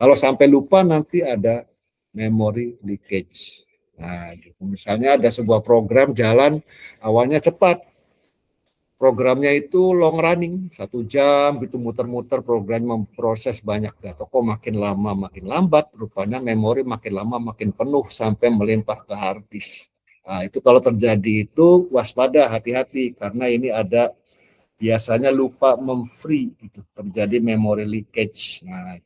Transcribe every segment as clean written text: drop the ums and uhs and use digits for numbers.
Kalau sampai lupa nanti ada memory leakage. Nah, gitu. Misalnya ada sebuah program jalan awalnya cepat, programnya itu long running 1 jam gitu muter-muter, program memproses banyak data, kok makin lama makin lambat, rupanya memori makin lama makin penuh sampai melimpah ke hard disk. Nah, itu kalau terjadi itu waspada, hati-hati karena ini ada biasanya lupa memfree itu terjadi memory leakage. Nah,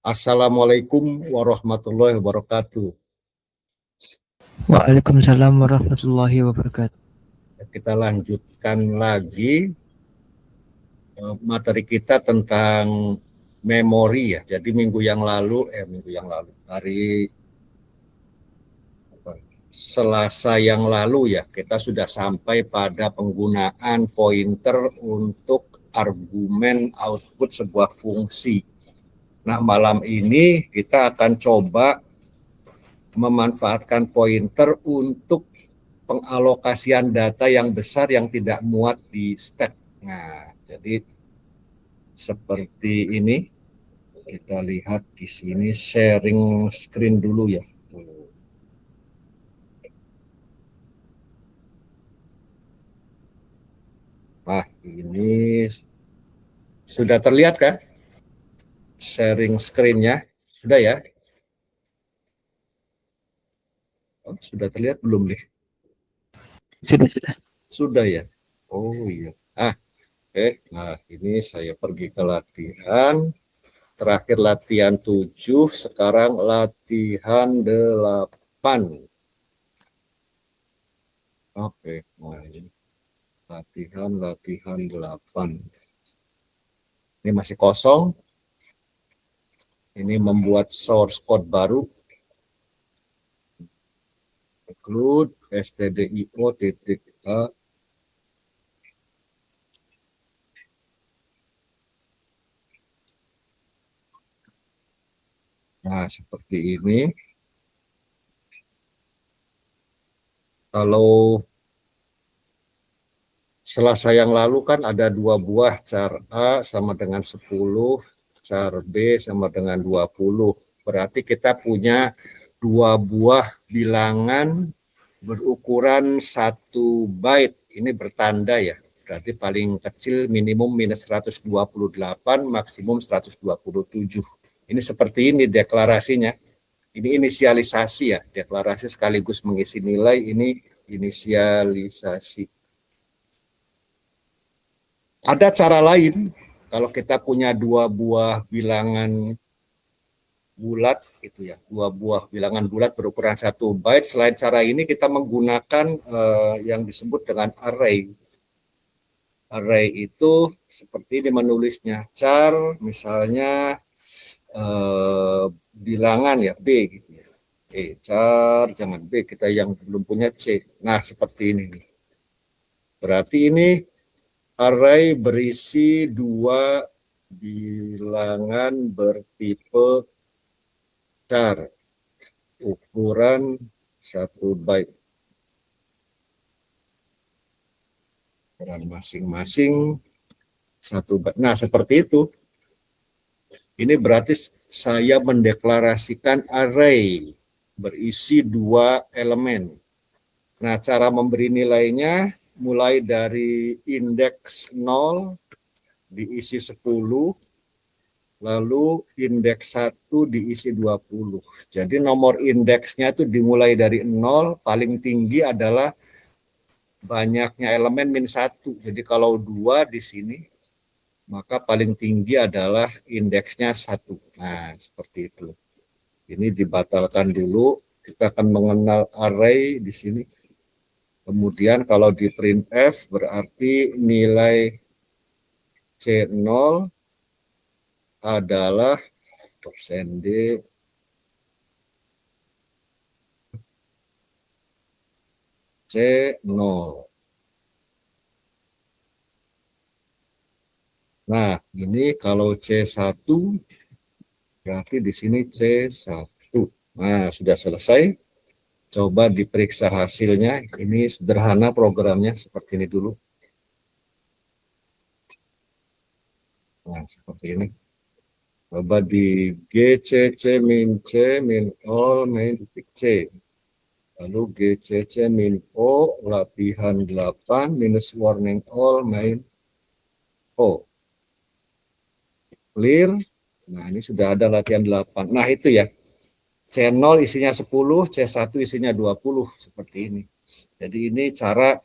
Assalamualaikum warahmatullahi wabarakatuh. Waalaikumsalam warahmatullahi wabarakatuh. Kita lanjutkan lagi materi kita tentang memori ya. Jadi minggu yang lalu, hari Selasa yang lalu ya, kita sudah sampai pada penggunaan pointer untuk argumen output sebuah fungsi. Nah, malam ini kita akan coba memanfaatkan pointer untuk pengalokasian data yang besar yang tidak muat di stack. Nah, jadi seperti ini. Kita lihat di sini sharing screen dulu ya. Nah, ini sudah terlihat kan? Sharing screen-nya. Sudah ya? Oh, sudah terlihat belum nih? Sudah. Sudah ya? Oh iya. Nah ini saya pergi ke latihan. Terakhir latihan 7, sekarang latihan 8. Nah ini latihan 8. Ini masih kosong. Ini membuat source code baru. Include stdio.a. Nah, seperti ini. Kalau Selasa yang lalu kan ada 2 buah, char A sama dengan 10, char B sama dengan 20. Berarti kita punya 2 buah bilangan berukuran 1 byte. Ini bertanda ya. Berarti paling kecil minimum minus 128, maksimum 127. Ini seperti ini deklarasinya. Ini inisialisasi ya, deklarasi sekaligus mengisi nilai, ini inisialisasi. Ada cara lain, kalau kita punya 2 buah bilangan bulat gitu ya, 2 buah bilangan bulat berukuran 1 byte. Selain cara ini kita menggunakan yang disebut dengan array. Array itu seperti ini menulisnya, char misalnya bilangan ya B gitu ya. Char jangan B, kita yang belum punya C. Nah, seperti ini nih. Berarti ini array berisi 2 bilangan bertipe char ukuran 1 byte. Dan masing-masing 1 byte. Nah, seperti itu. Ini berarti saya mendeklarasikan array berisi 2 elemen. Nah, cara memberi nilainya mulai dari indeks 0 diisi 10, lalu indeks 1 diisi 20. Jadi nomor indeksnya itu dimulai dari 0, paling tinggi adalah banyaknya elemen -1. Jadi kalau 2 di sini, maka paling tinggi adalah indeksnya 1. Nah, seperti itu. Ini dibatalkan dulu. Kita akan mengenal array di sini. Kemudian kalau di printf berarti nilai C0 adalah %D C0. Nah, ini kalau C1 berarti di sini C1. Nah, sudah selesai. Coba diperiksa hasilnya. Ini sederhana programnya seperti ini dulu. Nah, seperti ini. Coba di GCC min C min all min titik C. Lalu GCC min O latihan 8 minus warning all main O. Clear. Nah, ini sudah ada latihan 8. Nah, itu ya. C0 isinya 10, C1 isinya 20 seperti ini. Jadi ini cara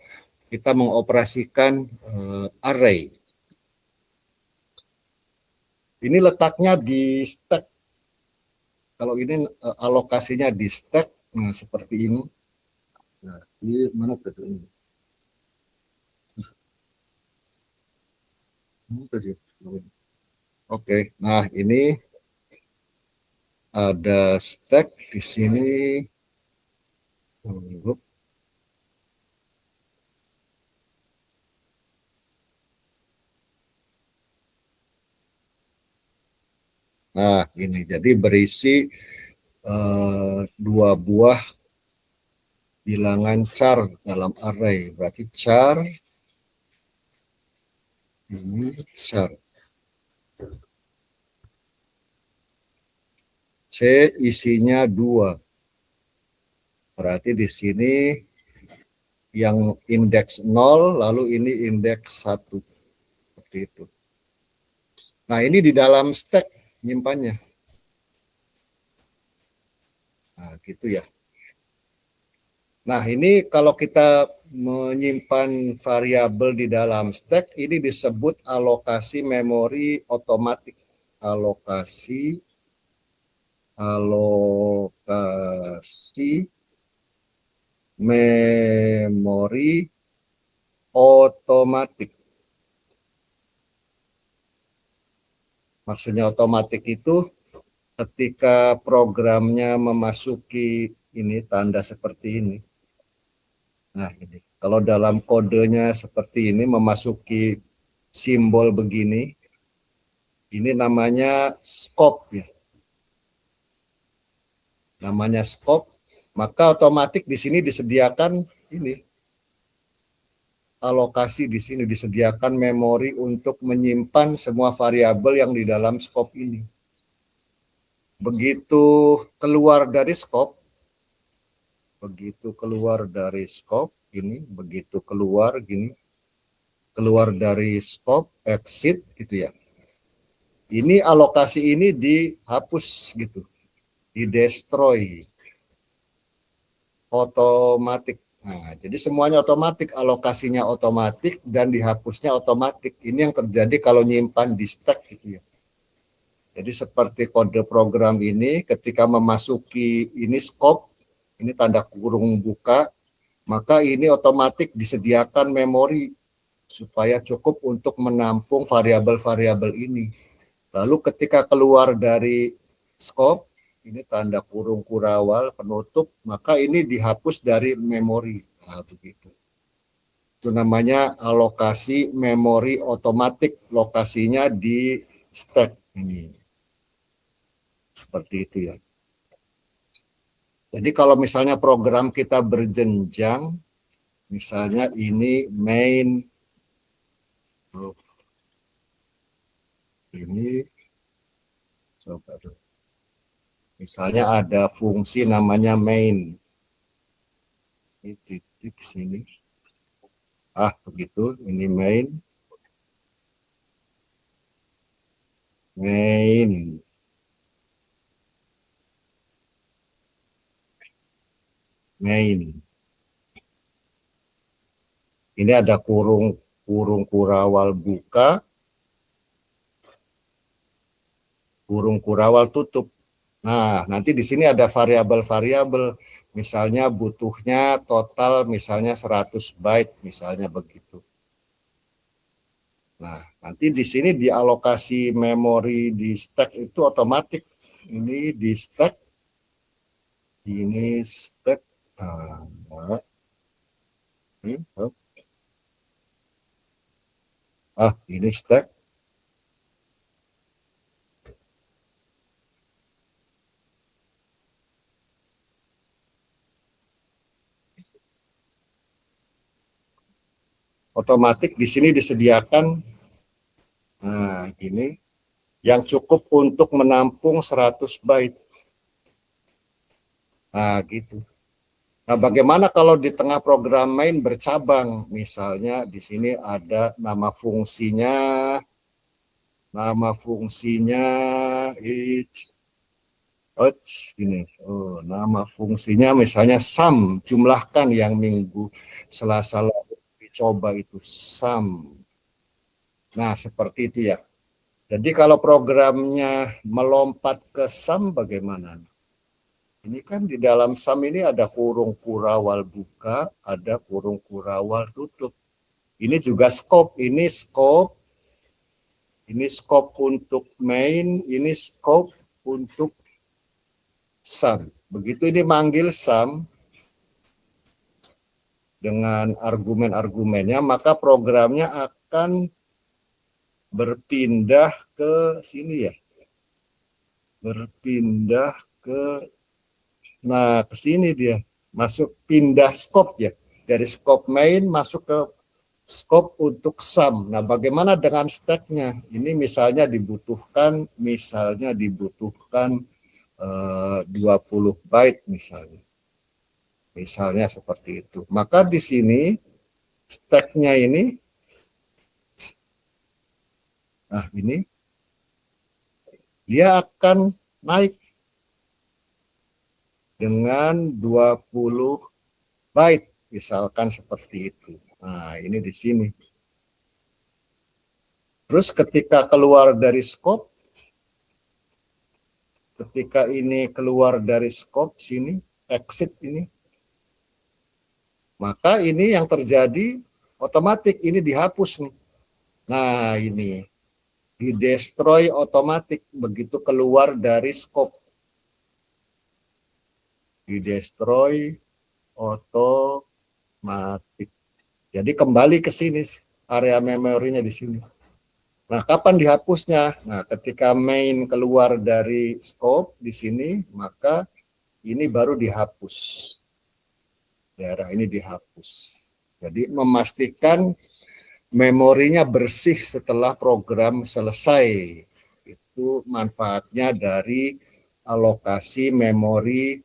kita mengoperasikan array. Ini letaknya di stack. Kalau ini alokasinya di stack, nah seperti ini. Nah, ini mana tuh ini? Oke, nah ini ada stack di sini. Nah, ini jadi berisi dua buah bilangan char dalam array. Berarti char ini char. C isinya 2. Berarti di sini yang indeks 0, lalu ini indeks 1. Seperti itu. Nah, ini di dalam stack nyimpannya. Nah, gitu ya. Nah, ini kalau kita menyimpan variabel di dalam stack, ini disebut alokasi memori otomatis. Alokasi memori otomatis. Maksudnya otomatis itu ketika programnya memasuki ini tanda seperti ini. Nah, ini kalau dalam kodenya seperti ini memasuki simbol begini, ini namanya scope ya. Namanya scope, maka otomatis di sini disediakan ini alokasi di sini disediakan memori untuk menyimpan semua variabel yang di dalam scope ini. Begitu keluar dari scope, ini, begitu keluar gini, keluar dari scope, exit gitu ya. Ini alokasi ini dihapus gitu, di-destroy, otomatis. Nah, jadi semuanya otomatis, alokasinya otomatis dan dihapusnya otomatis. Ini yang terjadi kalau nyimpan di stack gitu ya. Jadi seperti kode program ini ketika memasuki ini scope, ini tanda kurung buka, maka ini otomatis disediakan memori supaya cukup untuk menampung variabel-variabel ini. Lalu ketika keluar dari scope, ini tanda kurung kurawal penutup, maka ini dihapus dari memori. Nah, begitu. Itu namanya alokasi memori otomatis, lokasinya di stack ini. Seperti itu ya. Jadi kalau misalnya program kita berjenjang, misalnya ini main, ini coba tuh. Misalnya ada fungsi namanya main. Ini titik sini. Ah, begitu. Ini main. Main. Main. Ini ada kurung kurawal buka, kurung kurawal tutup. Nah, nanti di sini ada variabel-variabel. Misalnya butuhnya total misalnya 100 byte, misalnya begitu. Nah, nanti di sini dialokasi memori di stack itu otomatis. Ini di stack. Ini stack. Ini stack. otomatis di sini disediakan, nah ini yang cukup untuk menampung 100 byte. Nah, gitu. Nah, bagaimana kalau di tengah program main bercabang? Misalnya di sini ada nama fungsinya gini. Oh, nama fungsinya misalnya sum, jumlahkan yang minggu Selasa lalu dicoba itu sum. Nah, seperti itu ya. Jadi kalau programnya melompat ke sum bagaimana? Ini kan di dalam sum ini ada kurung kurawal buka, ada kurung kurawal tutup. Ini juga scope, ini scope untuk main, ini scope untuk sum. Begitu ini manggil sum dengan argumen-argumennya, maka programnya akan berpindah ke sini ya. Berpindah ke sini dia. Masuk pindah scope ya. Dari scope main masuk ke scope untuk sum. Nah, bagaimana dengan stacknya? Ini misalnya dibutuhkan 20 byte misalnya. Misalnya seperti itu. Maka di sini stacknya ini, nah ini dia akan naik dengan 20 byte, misalkan seperti itu. Nah, ini di sini. Terus ketika keluar dari scope, ketika ini keluar dari scope sini, exit ini, maka ini yang terjadi otomatis ini dihapus nih. Nah, ini di-destroy otomatis begitu keluar dari scope. Di-destroy otomatis. Jadi kembali ke sini, area memorinya di sini. Nah, kapan dihapusnya? Nah, ketika main keluar dari scope di sini, maka ini baru dihapus. Daerah ini dihapus. Jadi memastikan memorinya bersih setelah program selesai. Itu manfaatnya dari alokasi memori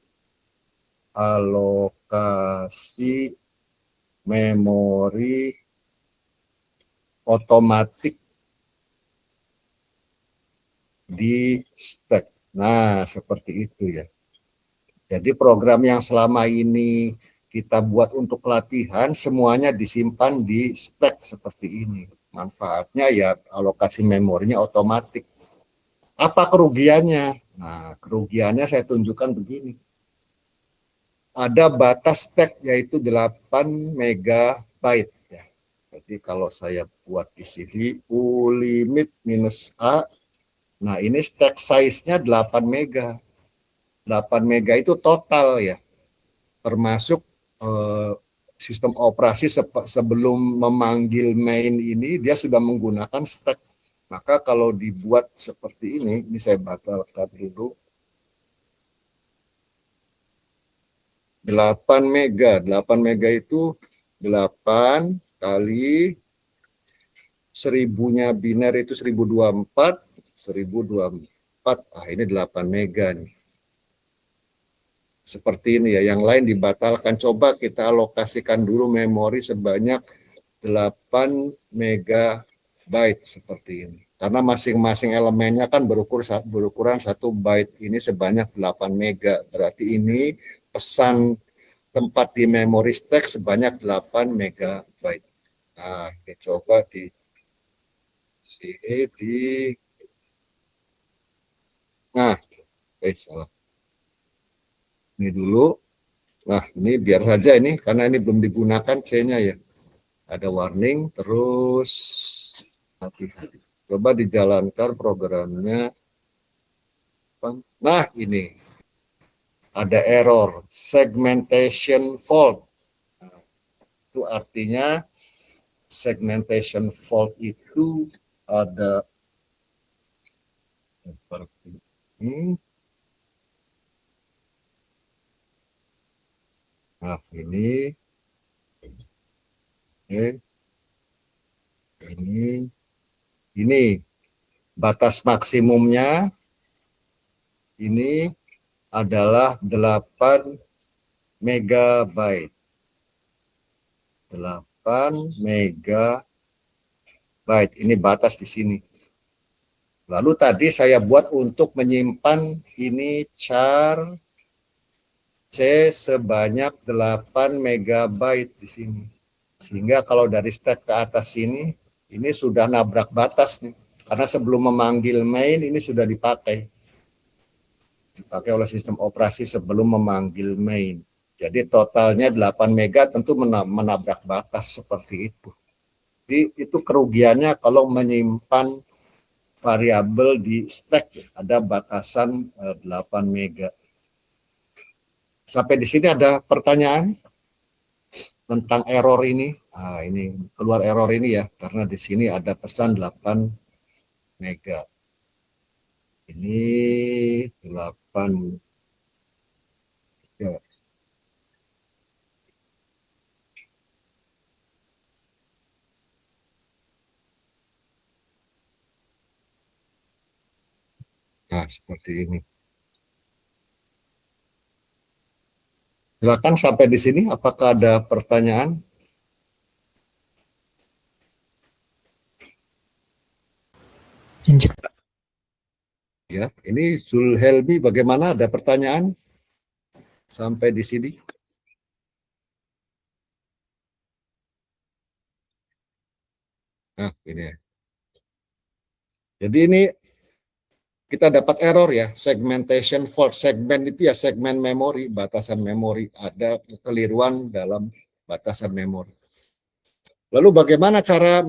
otomatis di stack. Nah, seperti itu ya. Jadi program yang selama ini kita buat untuk latihan semuanya disimpan di stack seperti ini. Manfaatnya ya alokasi memorinya otomatis. Apa kerugiannya? Nah, kerugiannya saya tunjukkan begini. Ada batas stack yaitu 8 megabyte ya. Jadi kalau saya buat di sini U limit minus A, nah ini stack size-nya 8 mega. 8 mega itu total ya, termasuk sistem operasi sebelum memanggil main ini dia sudah menggunakan stack. Maka kalau dibuat seperti ini saya batalkan dulu. 8 mega, 8 mega itu 8 kali 1000-nya biner itu 1024, 1024. Ah, ini 8 mega nih. Seperti ini ya, yang lain dibatalkan. Coba kita alokasikan dulu memori sebanyak 8 megabyte seperti ini. Karena masing-masing elemennya kan berukuran 1 byte, ini sebanyak 8 mega. Berarti ini pesan tempat di memori stack sebanyak 8 megabyte. Nah, kita coba di sini nah, salah. Ini dulu. Nah, ini biar saja ini karena ini belum digunakan C-nya ya. Ada warning terus hati-hati. Coba dijalankan programnya. Nah, ini ada error segmentation fault. Nah, itu artinya segmentation fault itu ada seperti ini. Nah, ini. Oke. Ini batas maksimumnya ini adalah 8 megabyte. 8 megabyte. Ini batas di sini. Lalu tadi saya buat untuk menyimpan ini char C sebanyak 8 megabyte di sini. Sehingga kalau dari stack ke atas ini sudah nabrak batas nih. Karena sebelum memanggil main ini sudah dipakai. Dipakai oleh sistem operasi sebelum memanggil main. Jadi totalnya 8 mega tentu menabrak batas seperti itu. Jadi itu kerugiannya kalau menyimpan variabel di stack, ada batasan 8 mega. Sampai di sini ada pertanyaan tentang error ini. Nah, ini keluar error ini ya, karena di sini ada pesan 8 mega. Ini 8 ya. Nah, seperti ini. Silakan sampai di sini, apakah ada pertanyaan? Injek, Pak. Ya, ini Zulhelmi, bagaimana, ada pertanyaan sampai di sini? Nah, ini ya. Jadi ini kita dapat error ya, segmentation fault. Segmen itu ya segmen memori, batasan memori, ada kekeliruan dalam batasan memori. Lalu bagaimana cara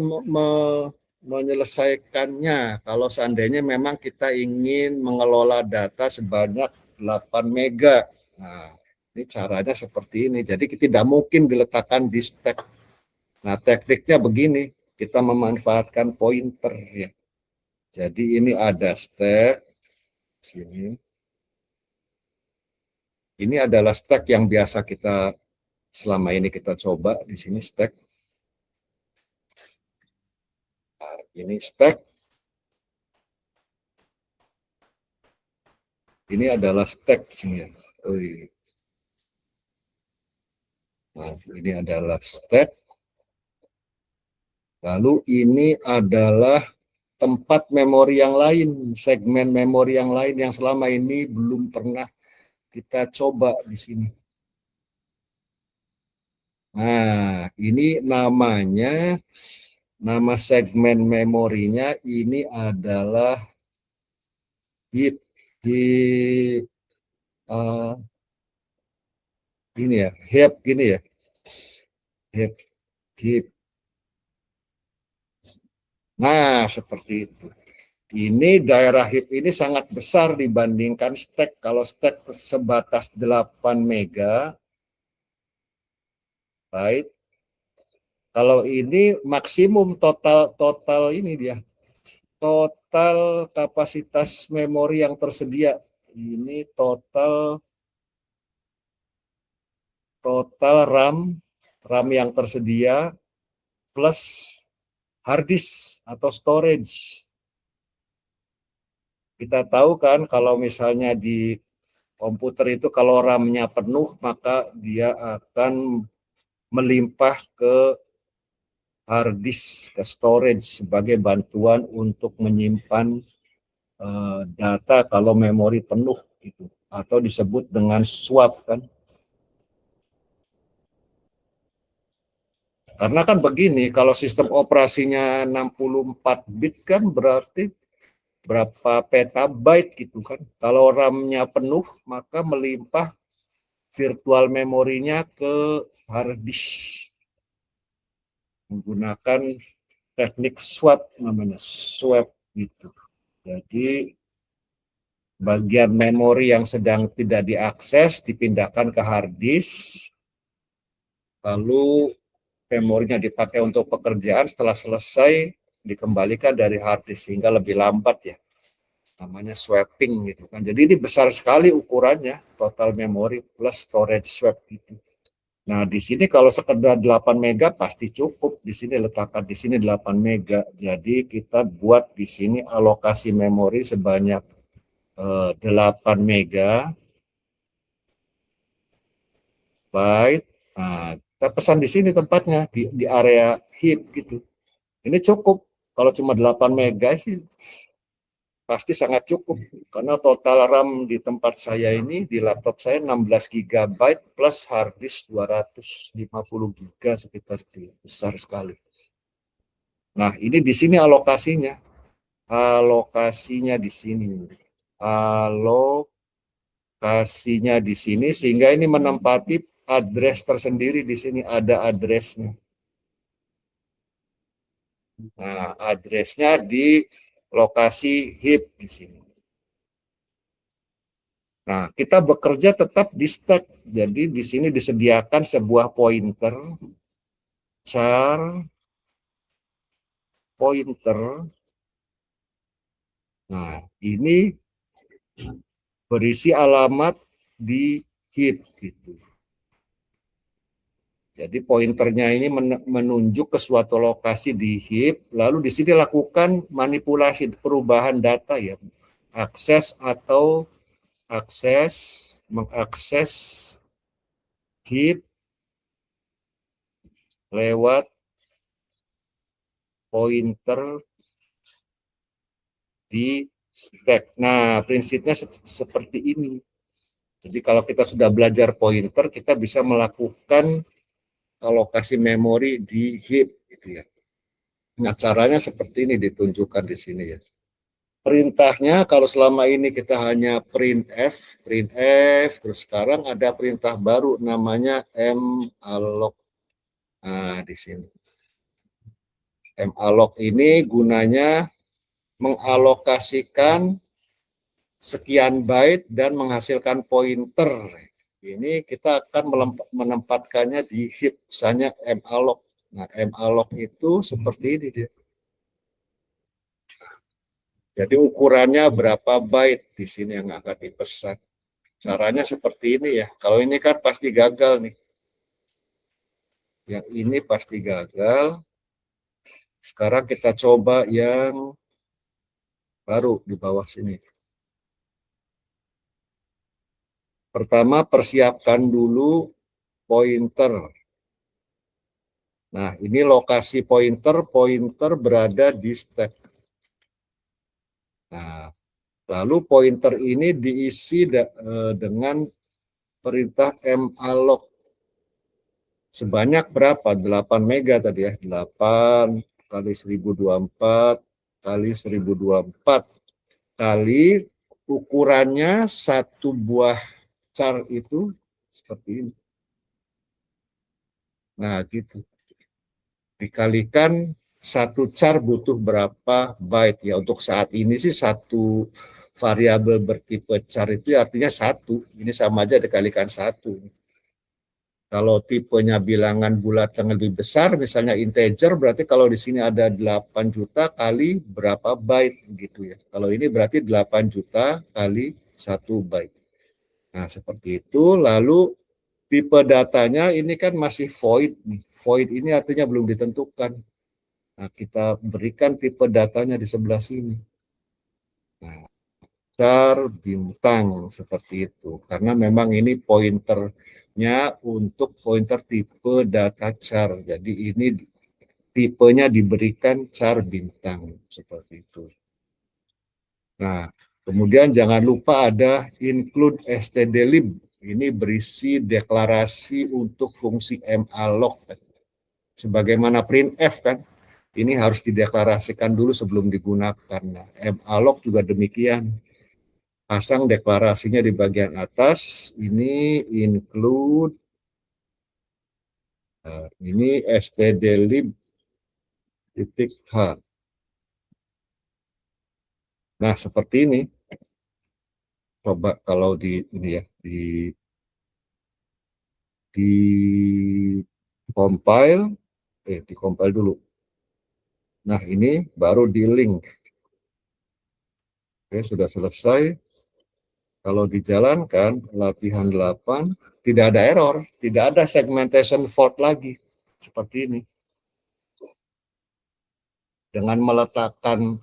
menyelesaikannya kalau seandainya memang kita ingin mengelola data sebanyak 8 mega. Nah, ini caranya seperti ini. Jadi tidak mungkin diletakkan di stack. Nah, tekniknya begini, kita memanfaatkan pointer ya. Jadi ini ada stack sini. Ini adalah stack yang biasa kita selama ini kita coba di sini stack. Nah, ini stack. Ini adalah stack sini ya. Nah, ini adalah stack. Lalu ini adalah tempat memori yang lain, segmen memori yang lain yang selama ini belum pernah kita coba di sini. Nah, ini namanya, nama segmen memorinya ini adalah heap. Ini ya, heap gini ya. Heap, heap. Nah, seperti itu. Ini daerah heap ini sangat besar dibandingkan stack. Kalau stack sebatas 8 mega byte. Kalau ini maksimum total ini dia. Total kapasitas memori yang tersedia. Ini total RAM yang tersedia plus hard disk atau storage. Kita tahu kan kalau misalnya di komputer itu kalau RAM-nya penuh maka dia akan melimpah ke hard disk, ke storage sebagai bantuan untuk menyimpan data kalau memori penuh gitu, atau disebut dengan swap kan. Karena kan begini, kalau sistem operasinya 64 bit kan berarti berapa petabyte gitu kan. Kalau RAM-nya penuh maka melimpah virtual memorinya ke hard disk menggunakan teknik swap, namanya swap gitu. Jadi bagian memori yang sedang tidak diakses dipindahkan ke hard disk, lalu memorinya dipakai untuk pekerjaan, setelah selesai dikembalikan dari hard disk sehingga lebih lambat ya. Namanya swapping gitu kan. Jadi ini besar sekali ukurannya, total memori plus storage swap gitu. Nah, di sini kalau sekedar 8 mega pasti cukup. Di sini letakkan di sini 8 mega. Jadi kita buat di sini alokasi memori sebanyak 8 mega byte. Nah, kita pesan di sini tempatnya di area heap gitu. Ini cukup. Kalau cuma 8 mega sih pasti sangat cukup karena total RAM di tempat saya ini di laptop saya 16 GB plus hard disk 250 GB sekitar itu, besar sekali. Nah, ini di sini alokasinya. Alokasinya di sini. Alokasinya di sini sehingga ini menempati address tersendiri di sini ada addressnya. Nah, addressnya di lokasi heap di sini. Nah, kita bekerja tetap di stack. Jadi di sini disediakan sebuah pointer, char pointer. Nah, ini berisi alamat di heap gitu. Jadi pointernya ini menunjuk ke suatu lokasi di heap, lalu di sini lakukan manipulasi perubahan data ya, akses atau mengakses heap lewat pointer di stack. Nah, prinsipnya seperti ini. Jadi kalau kita sudah belajar pointer, kita bisa melakukan alokasi memori di heap gitu ya. Nah, caranya seperti ini ditunjukkan di sini ya. Perintahnya kalau selama ini kita hanya print f, terus sekarang ada perintah baru namanya malloc. Nah, di sini. Malloc ini gunanya mengalokasikan sekian byte dan menghasilkan pointer. Ini kita akan menempatkannya di heap, misalnya malloc. Nah, malloc itu seperti ini dia. Jadi ukurannya berapa byte di sini yang akan dipesan. Caranya seperti ini ya. Kalau ini kan pasti gagal nih. Yang ini pasti gagal. Sekarang kita coba yang baru di bawah sini. Pertama, persiapkan dulu pointer. Nah, ini lokasi pointer berada di stack. Nah, lalu pointer ini diisi dengan perintah malloc. Sebanyak berapa? 8 mega tadi ya. 8 kali 1024 kali 1024 kali ukurannya satu buah char itu seperti ini. Nah, gitu. Dikalikan satu char butuh berapa byte ya. Untuk saat ini sih satu variabel bertipe char itu artinya satu. Ini sama aja dikalikan satu. Kalau tipenya bilangan bulat yang lebih besar, misalnya integer, berarti kalau di sini ada 8 juta kali berapa byte gitu ya. Kalau ini berarti 8 juta kali 1 byte. Nah, seperti itu. Lalu tipe datanya ini kan masih void nih. Void ini artinya belum ditentukan. Nah, kita berikan tipe datanya di sebelah sini. Nah, char bintang seperti itu. Karena memang ini pointernya untuk pointer tipe data char. Jadi ini tipenya diberikan char bintang seperti itu. Nah, kemudian jangan lupa ada include stdlib. Ini berisi deklarasi untuk fungsi malloc. Sebagaimana printf kan, ini harus dideklarasikan dulu sebelum digunakan. Nah, malloc juga demikian. Pasang deklarasinya di bagian atas. Ini include, ini stdlib titik h. Nah, seperti ini. Coba kalau di ini ya, di compile dulu. Nah, ini baru di link. Oke, sudah selesai. Kalau dijalankan latihan 8, tidak ada error, tidak ada segmentation fault lagi. Seperti ini. Dengan meletakkan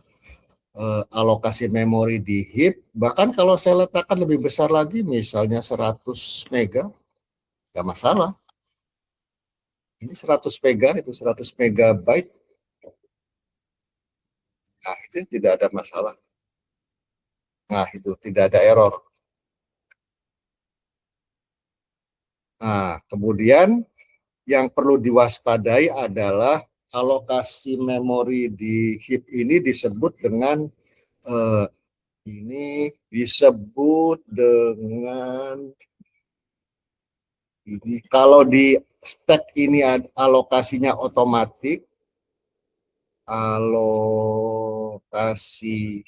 alokasi memori di heap, bahkan kalau saya letakkan lebih besar lagi, misalnya 100 mega, nggak masalah. Ini 100 mega, itu 100 megabyte. Nah, itu tidak ada masalah. Nah, itu tidak ada error. Nah, kemudian yang perlu diwaspadai adalah alokasi memori di heap ini disebut dengan ini kalau di stack ini alokasinya otomatis, alokasi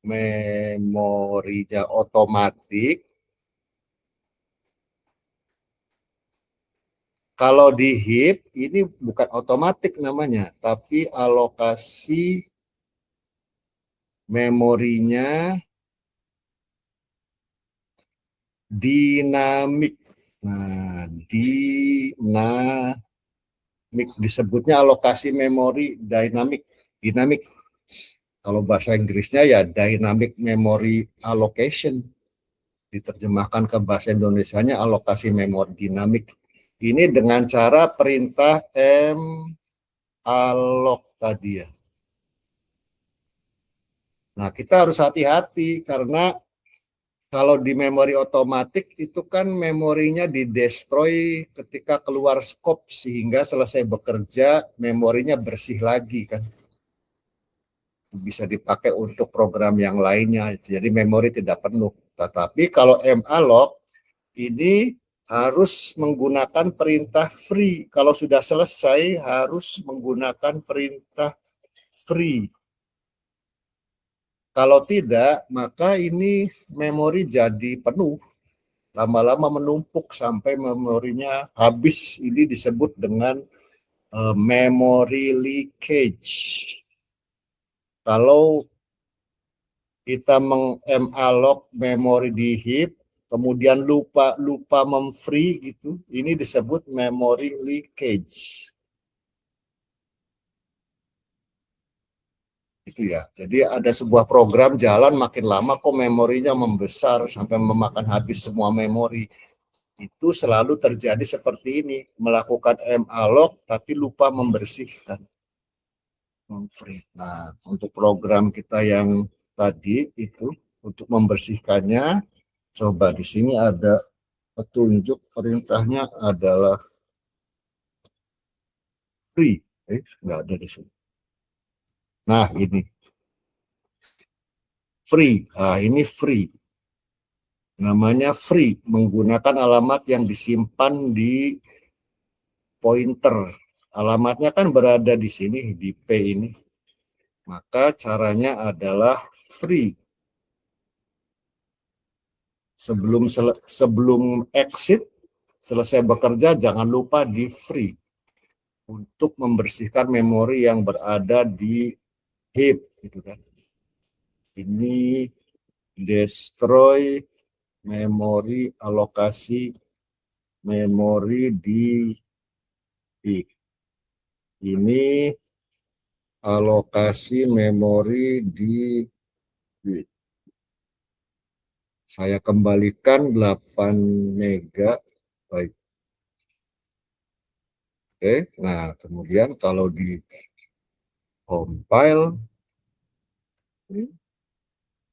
memorinya otomatis. Kalau di heap ini bukan otomatis namanya, tapi alokasi memorinya dinamik. Nah, dinamik disebutnya alokasi memori dinamik. Kalau bahasa Inggrisnya ya dynamic memory allocation. Diterjemahkan ke bahasa Indonesianya alokasi memori dinamik. Ini dengan cara perintah mallok tadi ya. Nah, kita harus hati-hati karena kalau di memori otomatis itu kan memorinya di-destroy ketika keluar scope sehingga selesai bekerja memorinya bersih lagi kan. Bisa dipakai untuk program yang lainnya. Jadi memori tidak penuh. Tetapi kalau mallok ini harus menggunakan perintah free. Kalau sudah selesai harus menggunakan perintah free. Kalau tidak, maka ini memori jadi penuh. Lama-lama menumpuk sampai memorinya habis. Ini disebut dengan memory leakage. Kalau kita meng-mallok memori di heap, kemudian lupa mem-free gitu, ini disebut memory leakage. Itu ya. Jadi ada sebuah program jalan makin lama kok memorinya membesar sampai memakan habis semua memori. Itu selalu terjadi seperti ini, melakukan mallok tapi lupa membersihkan. Nah, untuk program kita yang tadi itu untuk membersihkannya, coba di sini ada petunjuk perintahnya adalah free. Nggak ada di sini. Nah, ini free. Nah, ini free. Namanya free, menggunakan alamat yang disimpan di pointer. Alamatnya kan berada di sini, di P ini. Maka caranya adalah free. Sebelum exit, selesai bekerja, jangan lupa di free untuk membersihkan memori yang berada di heap, gitu kan. Ini destroy memori, alokasi memori di heap. Ini alokasi memori di heap. Saya kembalikan 8 mega. Baik. Oke, nah kemudian kalau di compile,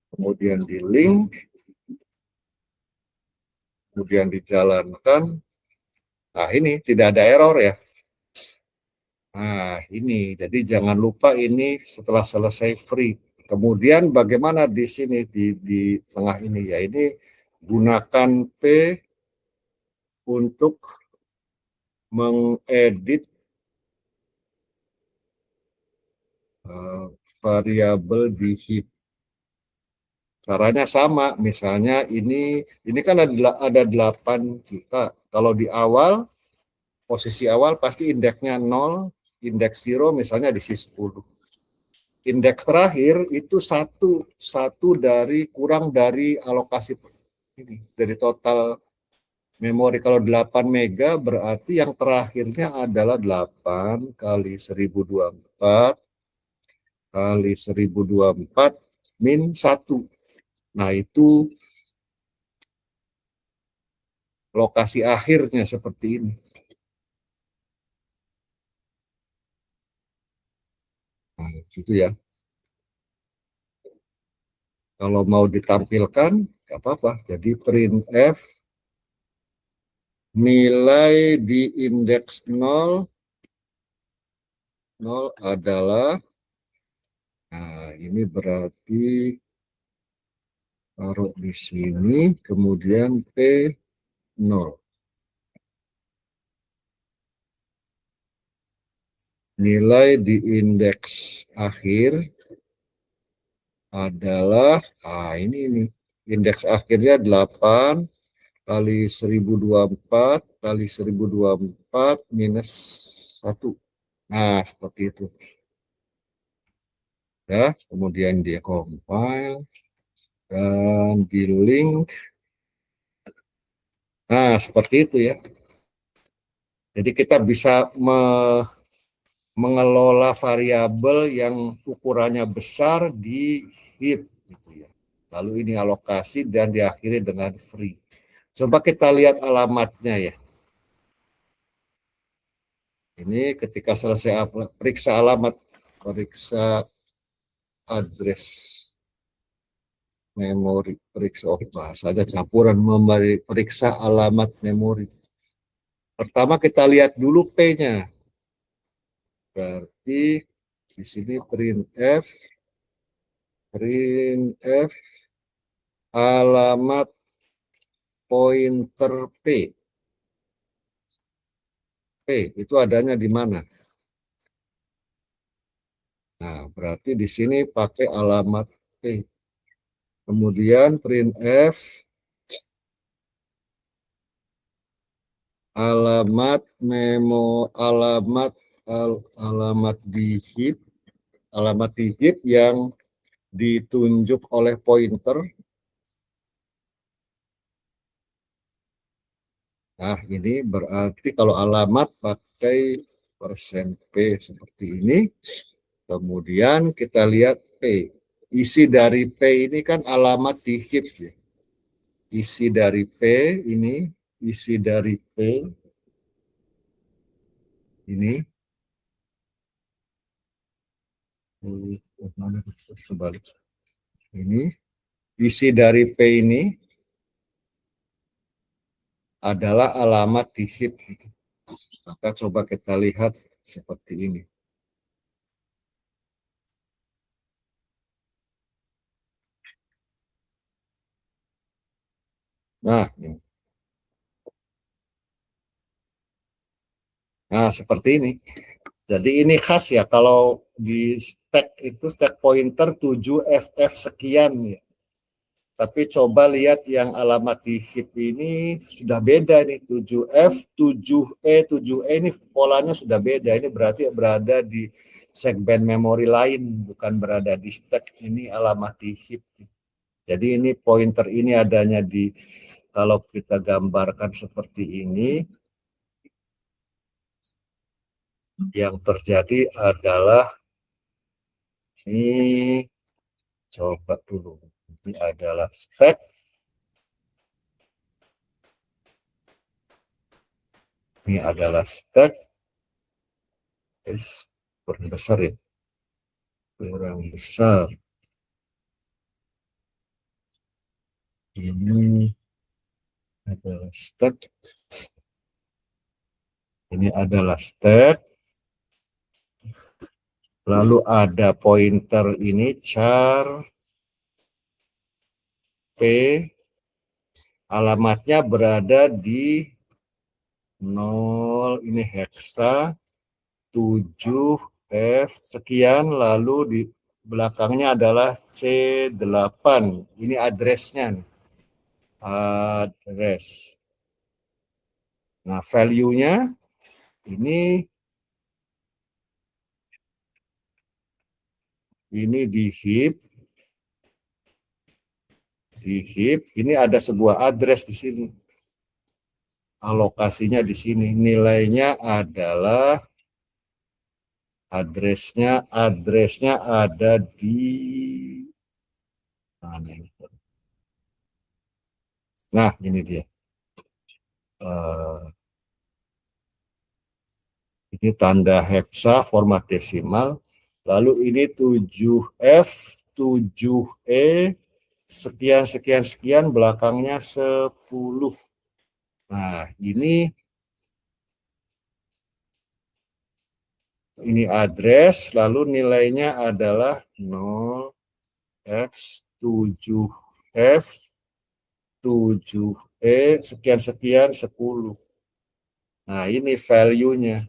kemudian di link, kemudian dijalankan, nah ini tidak ada error ya. Nah ini, jadi jangan lupa ini setelah selesai free. Kemudian bagaimana di sini, di tengah ini ya, ini gunakan P untuk mengedit variabel di heap. Caranya sama, misalnya ini kan ada 8 juta. Kalau di awal, posisi awal pasti indeksnya 0, indeks 0 misalnya di 10. Indeks terakhir itu satu dari kurang dari alokasi Ini dari total memori kalau 8 mega berarti yang terakhirnya adalah 8 kali 1024 kali 1024 min 1. Nah, itu lokasi akhirnya seperti ini. Nah, gitu ya. Kalau mau ditampilkan, nggak apa-apa. Jadi printf nilai di indeks 0, 0 adalah, nah ini berarti taruh di sini, kemudian P0. Nilai di indeks akhir adalah, ini indeks akhirnya 8 kali 1024 kali 1024 minus 1. Nah, seperti itu. Ya, kemudian dia compile dan di link. Nah, seperti itu ya. Jadi kita bisa mengelola variabel yang ukurannya besar di heap gitu ya. Lalu ini alokasi dan diakhiri dengan free. Coba kita lihat alamatnya ya. Ini ketika selesai periksa alamat, periksa address memori, periksa bahasanya campuran, memberi periksa alamat memori. Pertama kita lihat dulu P-nya. Berarti di sini printf alamat pointer P. P itu adanya di mana? Nah, berarti di sini pakai alamat P. Kemudian printf alamat alamat di heap, alamat di heap yang ditunjuk oleh pointer. Nah, ini berarti kalau alamat pakai %P seperti ini. Kemudian kita lihat P. Isi dari P ini kan alamat di heap ya. Isi dari P ini, isi dari P ini, mana kembali. Ini isi dari P ini adalah alamat di heap. Maka coba kita lihat seperti ini. Nah, ini. Nah, seperti ini. Jadi ini khas ya, kalau di stack itu stack pointer 7FF sekian ya. Tapi coba lihat yang alamat di heap ini sudah beda nih, 7F, 7E, 7E ini polanya sudah beda. Ini berarti berada di segmen memori lain, bukan berada di stack. Ini alamat di heap. Jadi ini pointer ini adanya di, kalau kita gambarkan seperti ini, yang terjadi adalah ini, coba dulu, ini adalah stack, ini adalah stack, kurang besar ya, kurang besar, ini adalah stack, ini adalah stack, lalu ada pointer ini char P, alamatnya berada di 0, ini hexa 7F sekian, lalu di belakangnya adalah C8. Ini address-nya nih. Address. Nah, value-nya ini di heap, di heap, ini ada sebuah address di sini. Alokasinya di sini. Nilainya adalah addressnya ada di mana ini? Nah, ini dia. Ini tanda heksa format desimal. Lalu ini 7F, 7E, sekian, sekian, sekian, belakangnya 10. Nah, ini address, lalu nilainya adalah 0x7f 7e sekian sekian 10. Nah, ini value-nya.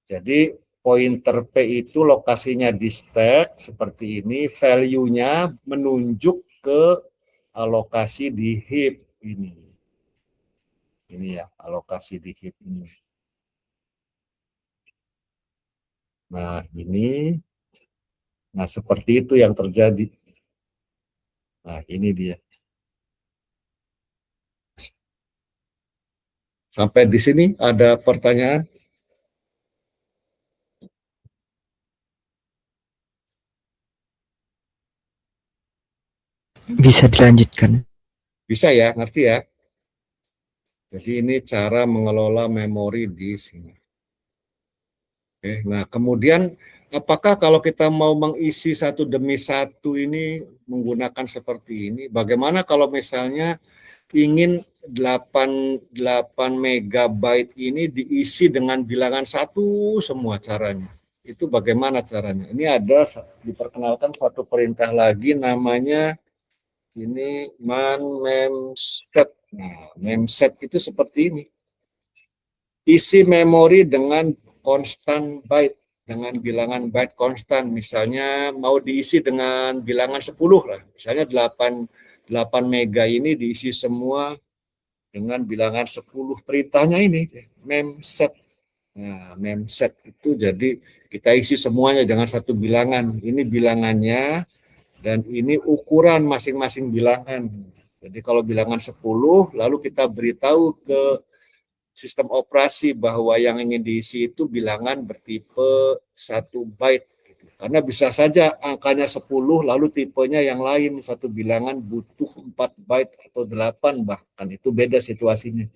Jadi pointer P itu lokasinya di stack seperti ini, value-nya menunjuk ke alokasi di heap ini. Ini ya, alokasi di heap ini. Nah, ini. Nah, seperti itu yang terjadi. Nah, ini dia. Sampai di sini ada pertanyaan? Bisa dilanjutkan. Bisa ya, ngerti ya? Jadi ini cara mengelola memori di sini. Oke, nah kemudian apakah kalau kita mau mengisi satu demi satu ini menggunakan seperti ini? Bagaimana kalau misalnya ingin 8 megabyte ini diisi dengan bilangan satu semua caranya? Itu bagaimana caranya? Ini ada diperkenalkan suatu perintah lagi namanya ini memset. Nah, memset itu seperti ini. Isi memori dengan konstan byte, dengan bilangan byte konstan. Misalnya mau diisi dengan bilangan 10 lah. Misalnya 8 mega ini diisi semua dengan bilangan 10. Perintahnya ini memset. Nah, memset itu jadi kita isi semuanya dengan satu bilangan. Ini bilangannya dan ini ukuran masing-masing bilangan. Jadi kalau bilangan 10, lalu kita beritahu ke sistem operasi bahwa yang ingin diisi itu bilangan bertipe 1 byte. Karena bisa saja angkanya 10, lalu tipenya yang lain, satu bilangan butuh 4 byte atau 8 bahkan, itu beda situasinya.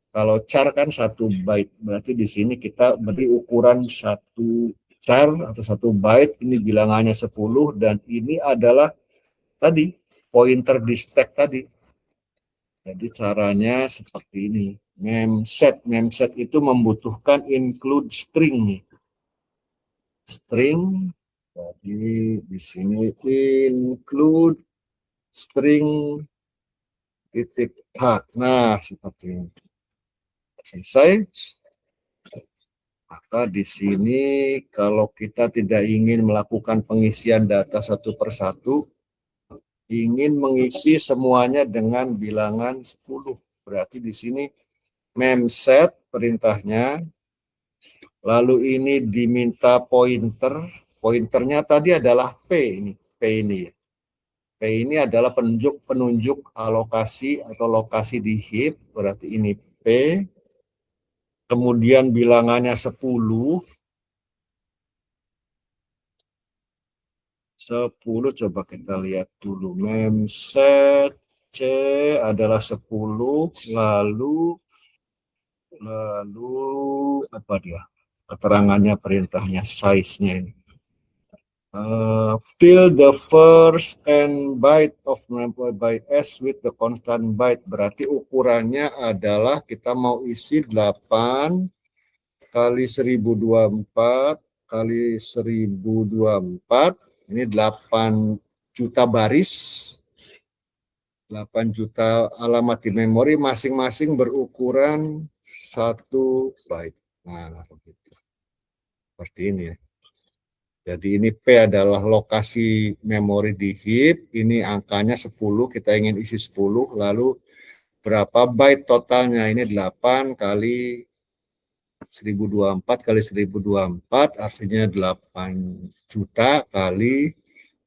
Kalau char kan 1 byte, berarti di sini kita beri ukuran 1 char atau 1 byte, ini bilangannya 10, dan ini adalah tadi pointer di stack tadi. Jadi caranya seperti ini. Memset itu membutuhkan include string. String, jadi di sini include string titik h. Nah, seperti ini. Selesai. Maka di sini kalau kita tidak ingin melakukan pengisian data satu persatu, ingin mengisi semuanya dengan bilangan 10. Berarti di sini memset perintahnya, lalu ini diminta pointer. Pointernya tadi adalah P ini. P ini ya. P ini adalah penunjuk alokasi atau lokasi di heap, berarti ini P. Kemudian bilangannya 10. 10 coba kita lihat dulu. Memset C adalah 10, lalu apa dia? Keterangannya perintahnya size-nya ini. Fill the first n byte of member by S with the constant byte. Berarti ukurannya adalah kita mau isi 8 kali 1024 kali 1024. Ini 8 juta baris. 8 juta alamat di memori, masing-masing berukuran 1 byte. Nah, seperti ini ya. Jadi ini P adalah lokasi memori di heap, ini angkanya 10, kita ingin isi 10, lalu berapa byte totalnya? Ini 8 kali 1024 kali 1024, artinya 8 juta kali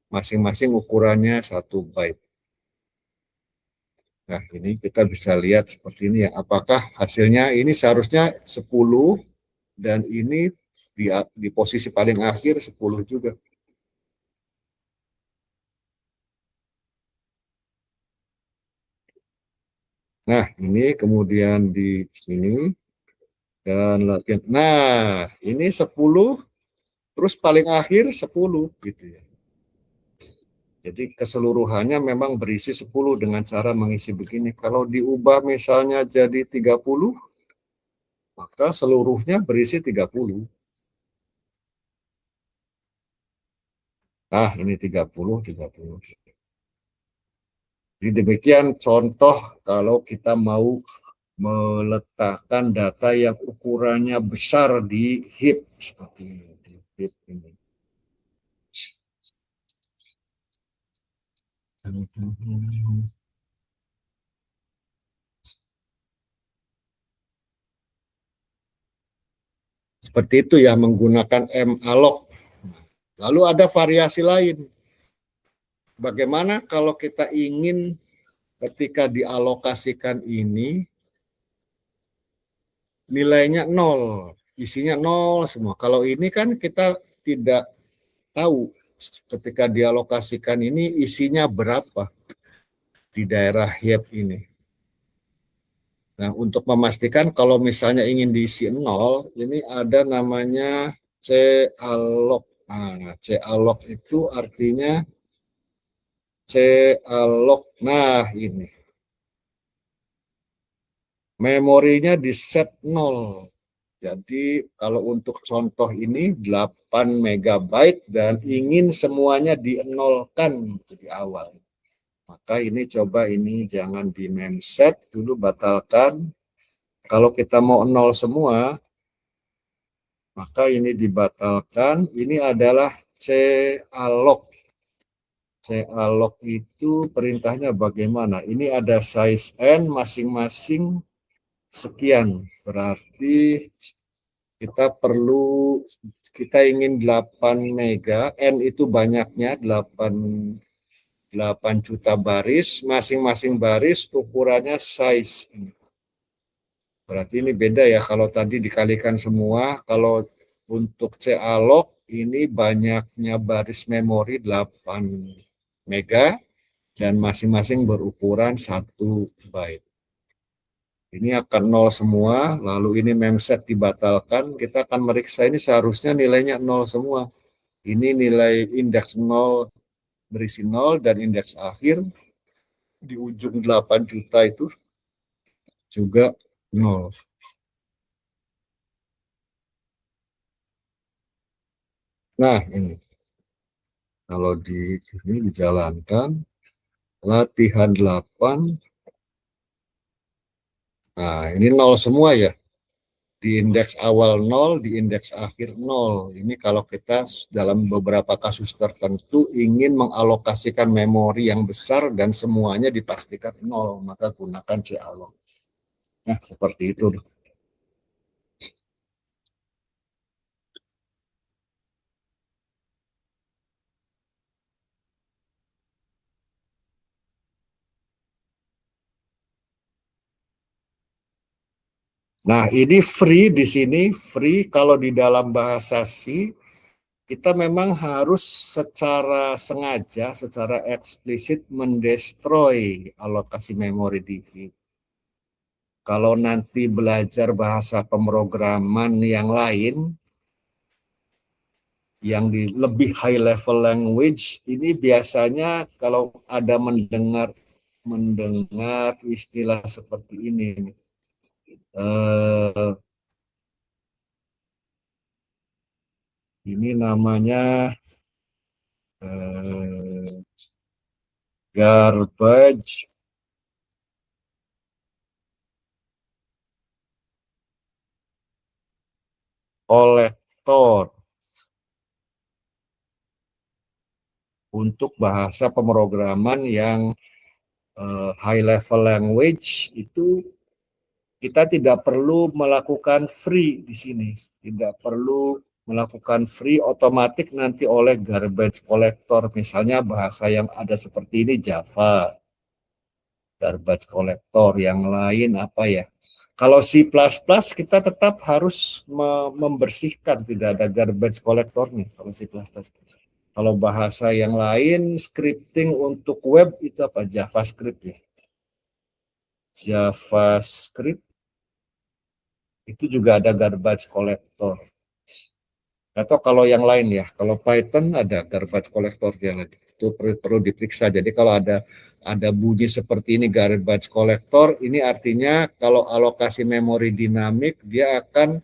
masing-masing ukurannya 1 byte. Nah, ini kita bisa lihat seperti ini ya. Apakah hasilnya ini seharusnya 10 dan ini di posisi paling akhir 10 juga. Nah, ini kemudian di sini dan latihan. Nah, ini 10 terus paling akhir 10 gitu ya. Jadi keseluruhannya memang berisi 10 dengan cara mengisi begini. Kalau diubah misalnya jadi 30, maka seluruhnya berisi 30. Nah, ini 30, 30. Jadi demikian contoh kalau kita mau meletakkan data yang ukurannya besar di heap seperti ini. Di heap ini. Seperti itu ya menggunakan malloc. Lalu ada variasi lain. Bagaimana kalau kita ingin ketika dialokasikan ini nilainya nol, isinya nol semua. Kalau ini kan kita tidak tahu ketika dialokasikan ini isinya berapa di daerah heap ini. Nah, untuk memastikan kalau misalnya ingin diisi nol, ini ada namanya calloc. Nah, calloc itu artinya calloc. Nah, ini memorinya di set 0. Jadi kalau untuk contoh ini 8 megabyte dan ingin semuanya dienolkan di awal. Maka ini coba ini jangan di memset dulu, batalkan. Kalau kita mau nol semua, maka ini dibatalkan. Ini adalah calloc. Calloc itu perintahnya bagaimana? Ini ada size n masing-masing sekian. Berarti kita ingin 8 mega, n itu banyaknya 8 juta baris, masing-masing baris ukurannya size. Berarti ini beda ya, kalau tadi dikalikan semua, kalau untuk calloc ini banyaknya baris memori 8 mega dan masing-masing berukuran 1 byte. Ini akan nol semua, lalu ini memset dibatalkan, kita akan meriksa ini seharusnya nilainya nol semua. Ini nilai indeks nol berisi nol dan indeks akhir di ujung 8 juta itu juga nol. Nah, ini kalau di sini dijalankan latihan 8. Nah, ini nol semua ya. Di indeks awal 0, di indeks akhir 0. Ini kalau kita dalam beberapa kasus tertentu ingin mengalokasikan memori yang besar dan semuanya dipastikan 0, maka gunakan calloc. Nah, seperti itu. Nah, ini free di sini, free kalau di dalam bahasa C, kita memang harus secara sengaja, secara eksplisit mendestroy alokasi memori di heap. Kalau nanti belajar bahasa pemrograman yang lain, yang di lebih high level language, ini biasanya kalau ada mendengar istilah seperti ini, ini namanya garbage collector untuk bahasa pemrograman yang high level language. Itu kita tidak perlu melakukan free di sini, tidak perlu melakukan free, otomatis nanti oleh garbage collector. Misalnya bahasa yang ada seperti ini Java. Garbage collector yang lain apa ya? Kalau C++ kita tetap harus membersihkan, tidak ada garbage collectornya kalau C++. Kalau bahasa yang lain, scripting untuk web itu apa? JavaScript ya. JavaScript itu juga ada garbage collector. Atau kalau yang lain ya, kalau Python ada garbage collectornya lagi. Itu perlu diperiksa. Jadi kalau ada bunyi seperti ini garbage collector, ini artinya kalau alokasi memori dinamik dia akan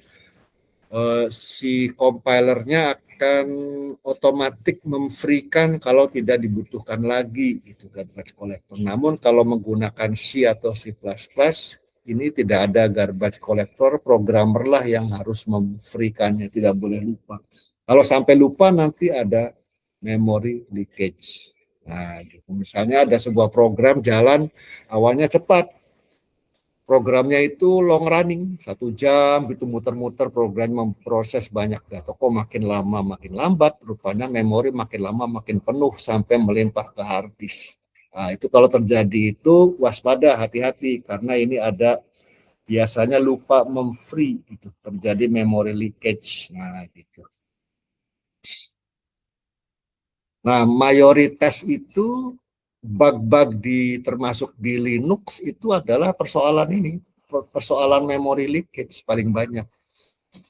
si compilernya akan otomatis memfreekan kalau tidak dibutuhkan lagi itu garbage collector. Namun kalau menggunakan C atau C++, ini tidak ada garbage collector, programmer lah yang harus memfreekannya, tidak boleh lupa. Kalau sampai lupa nanti ada memory leakage. Nah, gitu. Misalnya ada sebuah program jalan awalnya cepat, programnya itu long running 1 jam gitu muter-muter, program memproses banyak data, kok makin lama makin lambat, rupanya memori makin lama makin penuh sampai melimpah ke hard disk. Nah, itu kalau terjadi itu waspada, hati-hati karena ini ada biasanya lupa memfree itu, terjadi memory leakage. Nah, gitu. Nah, mayoritas itu bug-bug termasuk di Linux itu adalah persoalan ini, persoalan memory leakage paling banyak.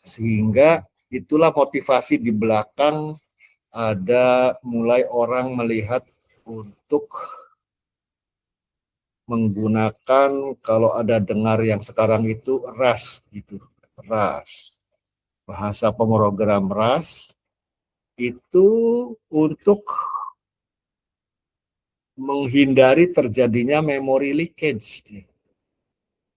Sehingga itulah motivasi di belakang ada mulai orang melihat untuk menggunakan, kalau ada dengar yang sekarang itu Rust gitu. Rust. Bahasa pemrogram Rust itu untuk menghindari terjadinya memory leakage.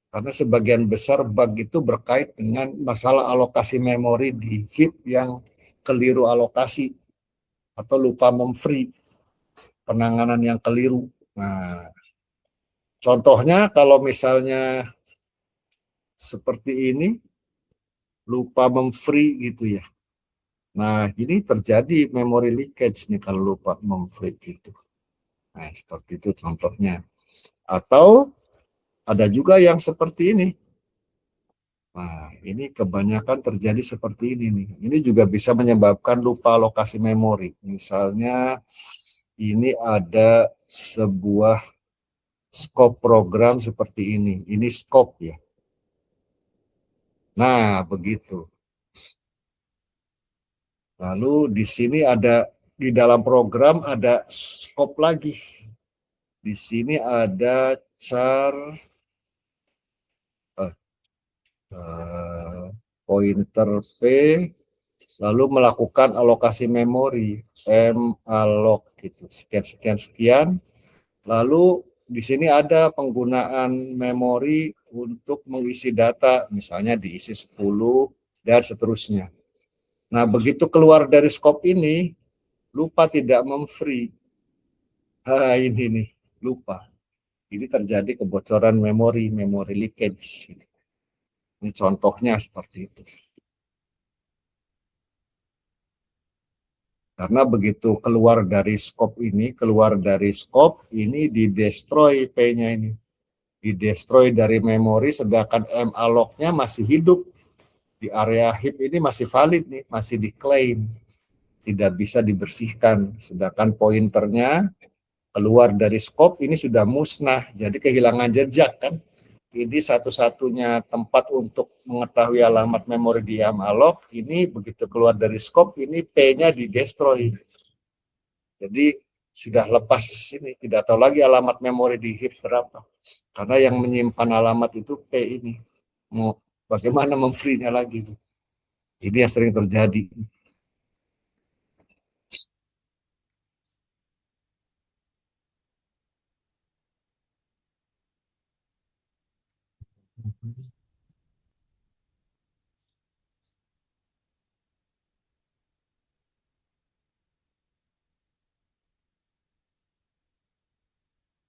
Karena sebagian besar bug itu berkait dengan masalah alokasi memori di heap yang keliru alokasi atau lupa memfree, penanganan yang keliru. Nah, contohnya kalau misalnya seperti ini, lupa memfree gitu ya. Nah, ini terjadi memory leakage nih kalau lupa memfree gitu. Nah, seperti itu contohnya. Atau ada juga yang seperti ini. Nah, ini kebanyakan terjadi seperti ini nih. Ini juga bisa menyebabkan lupa alokasi memori. Misalnya ini ada sebuah scope program seperti ini. Ini scope ya. Nah, begitu. Lalu di sini ada, di dalam program ada scope lagi. Di sini ada char pointer P, lalu melakukan alokasi memori malloc gitu, sekian. Lalu di sini ada penggunaan memori untuk mengisi data, misalnya diisi 10 dan seterusnya. Nah, begitu keluar dari scope ini, lupa tidak memfree. Ini nih, lupa. Ini terjadi kebocoran memori leakage. Ini contohnya seperti itu. Karena begitu keluar dari scope ini di-destroy P-nya ini. Di-destroy dari memori, sedangkan malloc-nya masih hidup. Di area heap ini masih valid nih, masih diklaim. Tidak bisa dibersihkan. Sedangkan pointernya keluar dari scope ini sudah musnah, jadi kehilangan jejak kan. Ini satu-satunya tempat untuk mengetahui alamat memori di malloc, ini begitu keluar dari scope ini P-nya di-destroy. Jadi sudah lepas ini, tidak tahu lagi alamat memori di heap berapa. Karena yang menyimpan alamat itu P ini. Mau bagaimana memfree-nya lagi. Ini yang sering terjadi.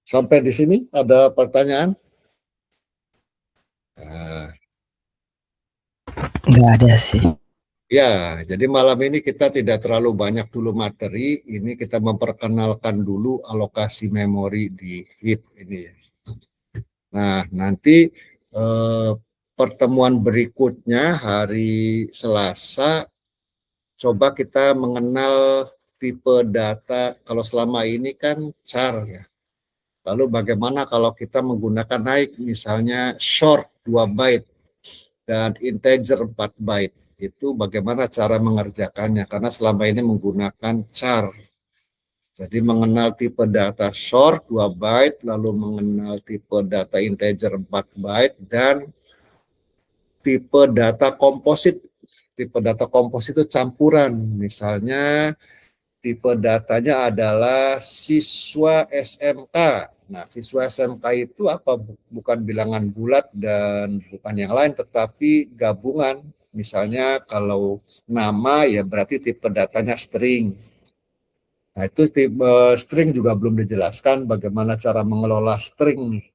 Sampai di sini ada pertanyaan? Nah, Nggak ada sih. ya, jadi malam ini kita tidak terlalu banyak dulu materi. Ini kita memperkenalkan dulu alokasi memori di heap ini. Nah, nanti pertemuan berikutnya hari Selasa, coba kita mengenal tipe data. Kalau selama ini kan char ya. Lalu bagaimana kalau kita menggunakan naik, misalnya short 2 byte dan integer 4 byte. Itu bagaimana cara mengerjakannya, karena selama ini menggunakan char. Jadi mengenal tipe data short 2 byte, lalu mengenal tipe data integer 4 byte, dan tipe data komposit. Tipe data komposit itu campuran. Misalnya tipe datanya adalah siswa SMK. Nah, siswa SMK itu apa? Bukan bilangan bulat dan bukan yang lain, tetapi gabungan. Misalnya kalau nama ya berarti tipe datanya string. Nah, itu tipe string juga belum dijelaskan bagaimana cara mengelola string nih.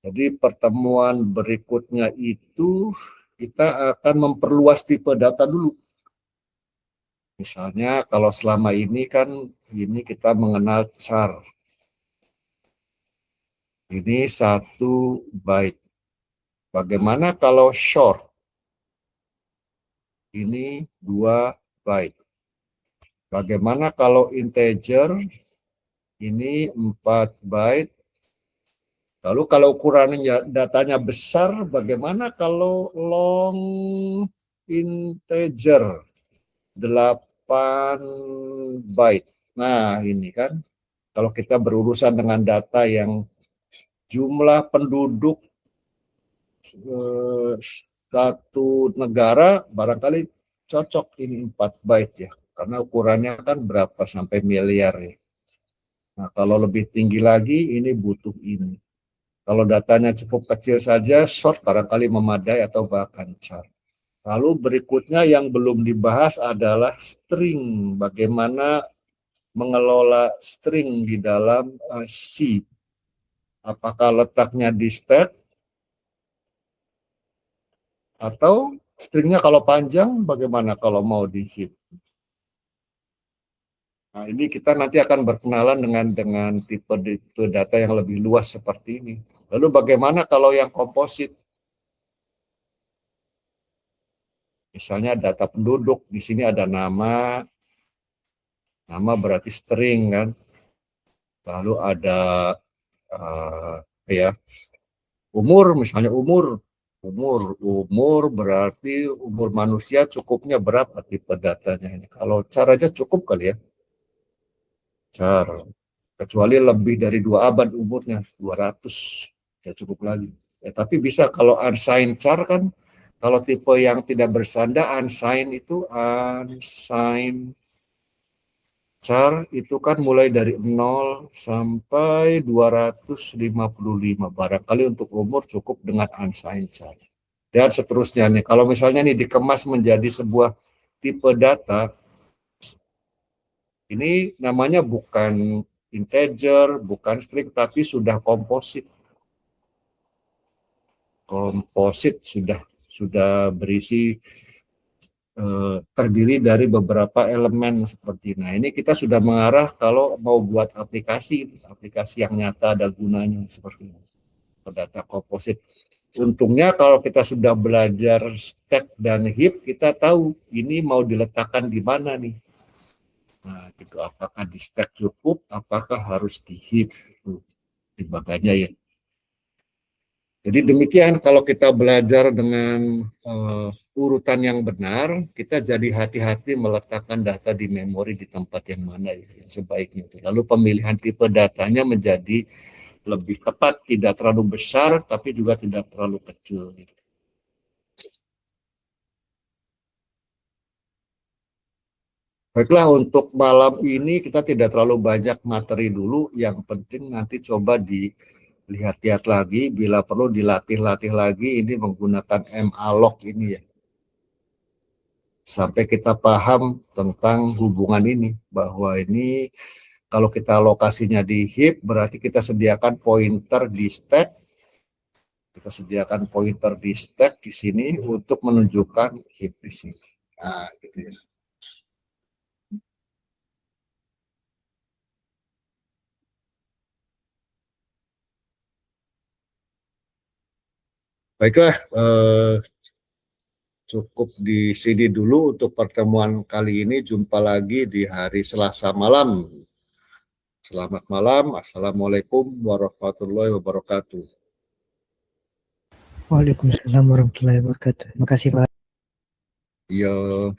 Jadi pertemuan berikutnya itu kita akan memperluas tipe data dulu. Misalnya kalau selama ini kan ini kita mengenal char. Ini 1 byte. Bagaimana kalau short? Ini 2 byte. Bagaimana kalau integer? Ini 4 byte. Lalu kalau ukurannya datanya besar, bagaimana kalau long integer 8 byte? Nah, ini kan kalau kita berurusan dengan data yang jumlah penduduk satu negara, barangkali cocok ini 4 byte ya, karena ukurannya kan berapa sampai miliar ya. Nah, kalau lebih tinggi lagi ini butuh ini. Kalau datanya cukup kecil saja, short barangkali memadai atau bahkan char. Lalu berikutnya yang belum dibahas adalah string. Bagaimana mengelola string di dalam C. Apakah letaknya di stack atau stringnya kalau panjang, bagaimana kalau mau di heap. Nah, ini kita nanti akan berkenalan dengan tipe data yang lebih luas seperti ini. Lalu bagaimana kalau yang komposit? Misalnya data penduduk, di sini ada nama berarti string kan. Lalu ada ya umur, misalnya umur berarti umur manusia cukupnya berapa tipe datanya ini. Kalau caranya cukup kali ya, cara kecuali lebih dari 2 abad umurnya, 200 ya cukup lagi. Ya, tapi bisa kalau unsigned char kan, kalau tipe yang tidak bersanda unsigned itu unsigned char itu kan mulai dari 0 sampai 255. Barangkali untuk umur cukup dengan unsigned char. Dan seterusnya nih, kalau misalnya nih dikemas menjadi sebuah tipe data, ini namanya bukan integer, bukan string, tapi sudah komposit. Komposit sudah berisi terdiri dari beberapa elemen seperti. Nah, ini kita sudah mengarah kalau mau buat aplikasi yang nyata ada gunanya seperti ini. Data komposit. Untungnya kalau kita sudah belajar stack dan heap, kita tahu ini mau diletakkan di mana nih. Nah, gitu. Apakah di stack cukup, apakah harus di heap, itu dibaganya ya. Jadi demikian kalau kita belajar dengan urutan yang benar, kita jadi hati-hati meletakkan data di memori di tempat yang mana ya, yang sebaiknya. Lalu pemilihan tipe datanya menjadi lebih tepat, tidak terlalu besar tapi juga tidak terlalu kecil. Gitu. Baiklah, untuk malam ini kita tidak terlalu banyak materi dulu. Yang penting nanti coba dilihat-lihat lagi, bila perlu dilatih-latih lagi ini menggunakan malloc ini ya. Sampai kita paham tentang hubungan ini, bahwa ini kalau kita lokasinya di heap berarti kita sediakan pointer di stack. Kita sediakan pointer di stack di sini untuk menunjukkan heap di sini. Nah, gitu ya. Baiklah, cukup di sini dulu untuk pertemuan kali ini. Jumpa lagi di hari Selasa malam. Selamat malam. Assalamualaikum warahmatullahi wabarakatuh. Waalaikumsalam warahmatullahi wabarakatuh. Terima kasih Pak. Yo.